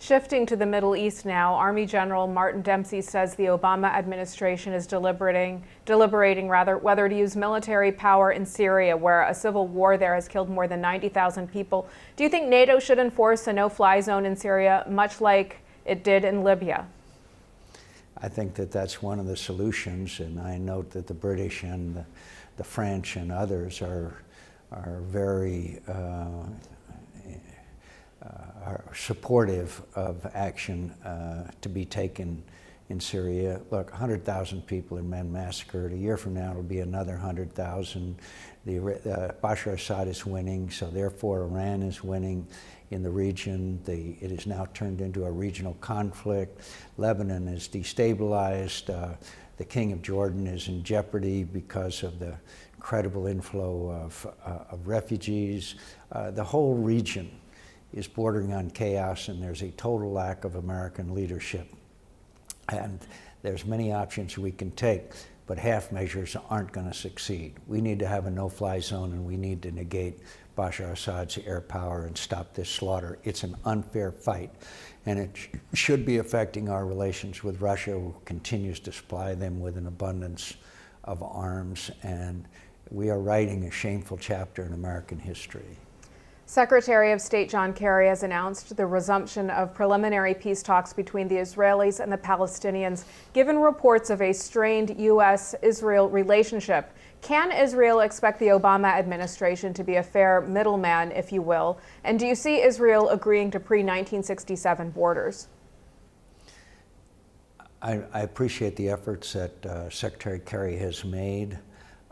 Shifting to the Middle East now, Army General Martin Dempsey says the Obama administration is deliberating whether to use military power in Syria, where a civil war there has killed more than 90,000 people. Do you think NATO should enforce a no-fly zone in Syria, much like it did in Libya? I think that that's one of the solutions, and I note that the British and the French and others are very are supportive of action to be taken in Syria. Look, 100,000 people have been massacred. A year from now, it'll be another 100,000. Bashar Assad is winning, so therefore Iran is winning in the region. It is now turned into a regional conflict. Lebanon is destabilized. The King of Jordan is in jeopardy because of the incredible inflow of refugees. The whole region is bordering on chaos, and there's a total lack of American leadership. And there's many options we can take, but half measures aren't going to succeed. We need to have a no-fly zone, and we need to negate Bashar Assad's air power and stop this slaughter. It's an unfair fight, and it should be affecting our relations with Russia, who continues to supply them with an abundance of arms, and we are writing a shameful chapter in American history. Secretary of State John Kerry has announced the resumption of preliminary peace talks between the Israelis and the Palestinians, given reports of a strained U.S.-Israel relationship. Can Israel expect the Obama administration to be a fair middleman, if you will? And do you see Israel agreeing to pre-1967 borders? I appreciate the efforts that Secretary Kerry has made.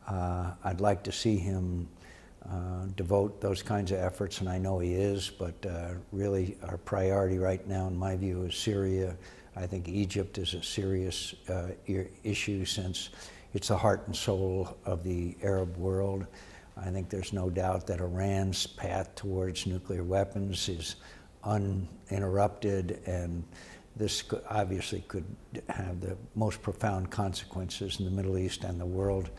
I'd like to see him devote those kinds of efforts, and I know he is, but really our priority right now, in my view, is Syria. I think Egypt is a serious issue, since it's the heart and soul of the Arab world. I think there's no doubt that Iran's path towards nuclear weapons is uninterrupted, and this obviously could have the most profound consequences in the Middle East and the world.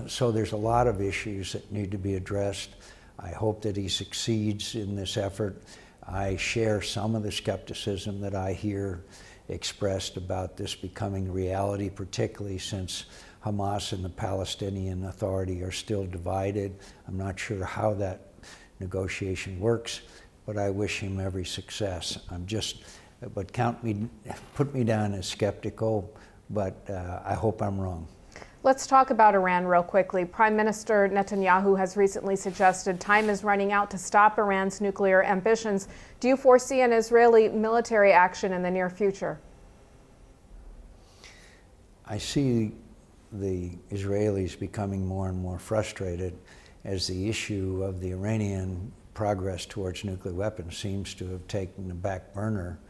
So there's a lot of issues that need to be addressed. I hope that he succeeds in this effort. I share some of the skepticism that I hear expressed about this becoming reality, particularly since Hamas and the Palestinian Authority are still divided. I'm not sure how that negotiation works, but I wish him every success. But put me down as skeptical, but I hope I'm wrong. Let's talk about Iran real quickly. Prime Minister Netanyahu has recently suggested time is running out to stop Iran's nuclear ambitions. Do you foresee an Israeli military action in the near future? I see the Israelis becoming more and more frustrated as the issue of the Iranian progress towards nuclear weapons seems to have taken the back burner,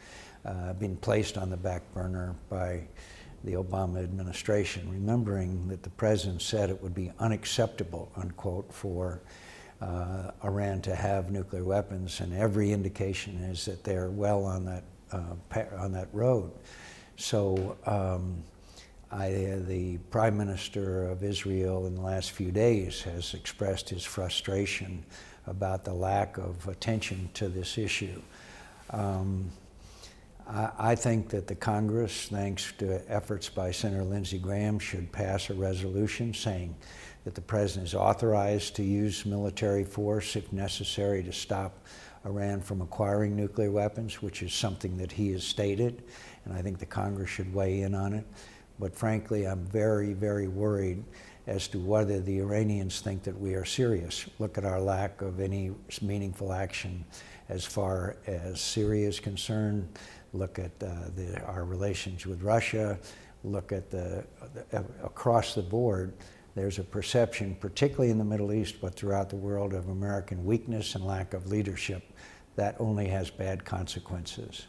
been placed on the back burner by the Obama administration, remembering that the president said it would be unacceptable, unquote, for Iran to have nuclear weapons, and every indication is that they're well on that road. So the Prime Minister of Israel in the last few days has expressed his frustration about the lack of attention to this issue. I think that the Congress, thanks to efforts by Senator Lindsey Graham, should pass a resolution saying that the president is authorized to use military force if necessary to stop Iran from acquiring nuclear weapons, which is something that he has stated, and I think the Congress should weigh in on it. But frankly, I'm very, very worried as to whether the Iranians think that we are serious. Look at our lack of any meaningful action as far as Syria is concerned. Look at our relations with Russia. Look at across the board, there's a perception, particularly in the Middle East, but throughout the world, of American weakness and lack of leadership. That only has bad consequences.